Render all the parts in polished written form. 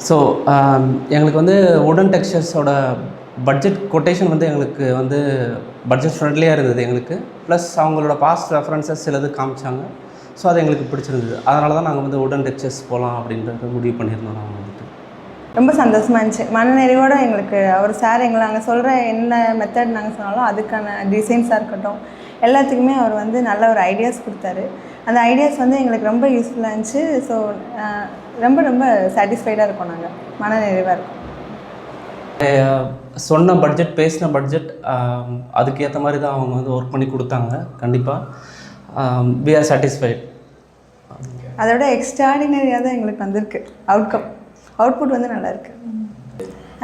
So எங்களுக்கு வந்து வுடன் டெக்ஸ்சர்ஸோட பட்ஜெட் கொட்டேஷன் வந்து எங்களுக்கு வந்து பட்ஜெட் ஃப்ரெண்ட்லியாக இருந்தது எங்களுக்கு. ப்ளஸ் அவங்களோட பாஸ்ட் ரெஃபரன்சஸ் சிலது காமிச்சாங்க. ஸோ அது எங்களுக்கு பிடிச்சிருந்தது. அதனால தான் நாங்கள் வந்து வுடன் டெக்ஸ்சர்ஸ் போகலாம் அப்படின்றத முடிவு பண்ணியிருந்தோம். நாங்கள் வந்துட்டு ரொம்ப சந்தோஷமாக இருந்துச்சு. மனநிறைவோடு எங்களுக்கு அவர் சார் எங்களை நாங்கள் சொல்கிற என்ன மெத்தட் நாங்கள் சொன்னாலும் அதுக்கான டிசைன்ஸாக இருக்கட்டும் எல்லாத்துக்குமே அவர் வந்து நல்ல ஒரு ஐடியாஸ் கொடுத்தாரு. அந்த ஐடியாஸ் வந்து எங்களுக்கு ரொம்ப யூஸ்ஃபுல்லாக இருந்துச்சு. ஸோ ரொம்ப ரொம்ப சாட்டிஸ்ஃபைடாக இருக்கோம். நாங்கள் மனநிறைவாக இருக்கோம். சொன்ன பட்ஜெட், பேசின பட்ஜெட் அதுக்கேற்ற மாதிரி தான் அவங்க வந்து ஒர்க் பண்ணி கொடுத்தாங்க. கண்டிப்பாக வி ஆர் சாட்டிஸ்ஃபைட். அதோட எக்ஸ்ட்ராடினரியாக தான் எங்களுக்கு வந்திருக்கு அவுட்புட் வந்து நல்லாயிருக்கு.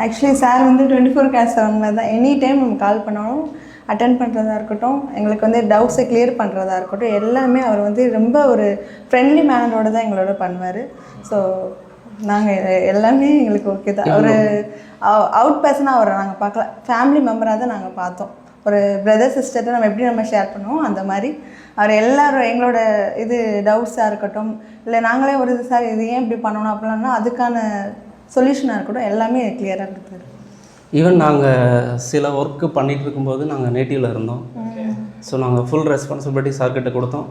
ஆக்சுவலி சார் வந்து 24/7 தான் எனி டைம் நம்ம கால் பண்ணாலும் அட்டன் பண்ணுறதா இருக்கட்டும், எங்களுக்கு வந்து டவுட்ஸை கிளியர் பண்ணுறதா இருக்கட்டும், எல்லாமே அவர் வந்து ரொம்ப ஒரு ஃப்ரெண்ட்லி மேனரோடு தான் எங்களோட பண்ணுவார். ஸோ நாங்கள் எல்லாமே எங்களுக்கு ஓகே தான். ஒரு அவுட் பர்சனாக அவரை நாங்கள் பார்க்கல, ஃபேமிலி மெம்பராக தான் நாங்கள் பார்த்தோம். ஒரு பிரதர் சிஸ்டர்கிட்ட நம்ம எப்படி ஷேர் பண்ணுவோம் அந்த மாதிரி அவர் எல்லோரும் எங்களோட இது டவுட்ஸாக இருக்கட்டும், இல்லை நாங்களே ஒரு இது சார் இது ஏன் இப்படி பண்ணணும் அப்படின்னா அதுக்கான சொல்யூஷனாக இருக்கட்டும் எல்லாமே கிளியராக கொடுத்தாரு. ஈவன் நாங்கள் சில ஒர்க்கு பண்ணிகிட்டு இருக்கும்போது நாங்கள் நேட்டிவில் இருந்தோம். ஸோ நாங்கள் ஃபுல் ரெஸ்பான்சிபிலிட்டி சார்கிட்ட கொடுத்தோம்.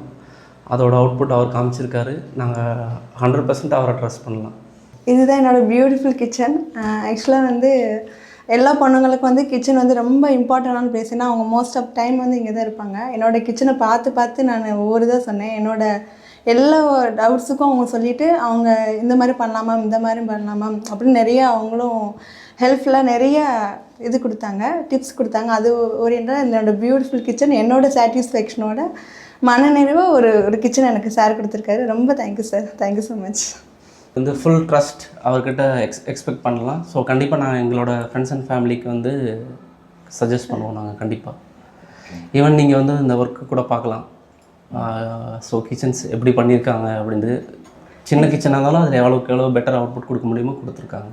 அதோட அவுட்புட் அவர் காமிச்சிருக்காரு. நாங்கள் 100% அவரை ட்ரஸ்ட் பண்ணலாம். இதுதான் என்னோடய பியூட்டிஃபுல் கிச்சன். ஆக்சுவலாக வந்து எல்லா பொண்ணுங்களுக்கும் வந்து கிச்சன் வந்து ரொம்ப இம்பார்ட்டண்டான பிளேஸ். ஏன்னா அவங்க மோஸ்ட் ஆஃப் டைம் வந்து இங்கே தான் இருப்பாங்க. என்னோடய கிச்சனை பார்த்து நான் ஒவ்வொரு இதாக சொன்னேன். என்னோடய எல்லா டவுட்ஸுக்கும் அவங்க சொல்லிவிட்டு அவங்க இந்த மாதிரி பண்ணலாமா இந்த மாதிரி பண்ணலாமா அப்படின்னு நிறைய அவங்களும் ஹெல்ப்ஃபுல்லாக நிறைய இது கொடுத்தாங்க, டிப்ஸ் கொடுத்தாங்க. அது ஓரியண்டாக என்னோடய பியூட்டிஃபுல் கிச்சன் என்னோடய சாட்டிஸ்ஃபேக்ஷனோட மனநிறைவாக ஒரு கிச்சன் எனக்கு சார் கொடுத்துருக்காரு. ரொம்ப thank you sir, thank you so much. வந்து ஃபுல் ட்ரஸ்ட் அவர்கிட்ட எக்ஸ்பெக்ட் பண்ணலாம். ஸோ கண்டிப்பாக நாங்கள் எங்களோட ஃப்ரெண்ட்ஸ் அண்ட் ஃபேமிலிக்கு வந்து சஜஸ்ட் பண்ணுவோம். நாங்கள் கண்டிப்பாக ஈவன் நீங்கள் வந்து இந்த ஒர்க்கு கூட பார்க்கலாம். ஸோ கிச்சன்ஸ் எப்படி பண்ணியிருக்காங்க அப்படின்ட்டு, சின்ன கிச்சனாக இருந்தாலும் அதில் எவ்வளோக்கு எவ்வளோ பெட்டர் அவுட்புட் கொடுக்க முடியுமோ கொடுத்துருக்காங்க.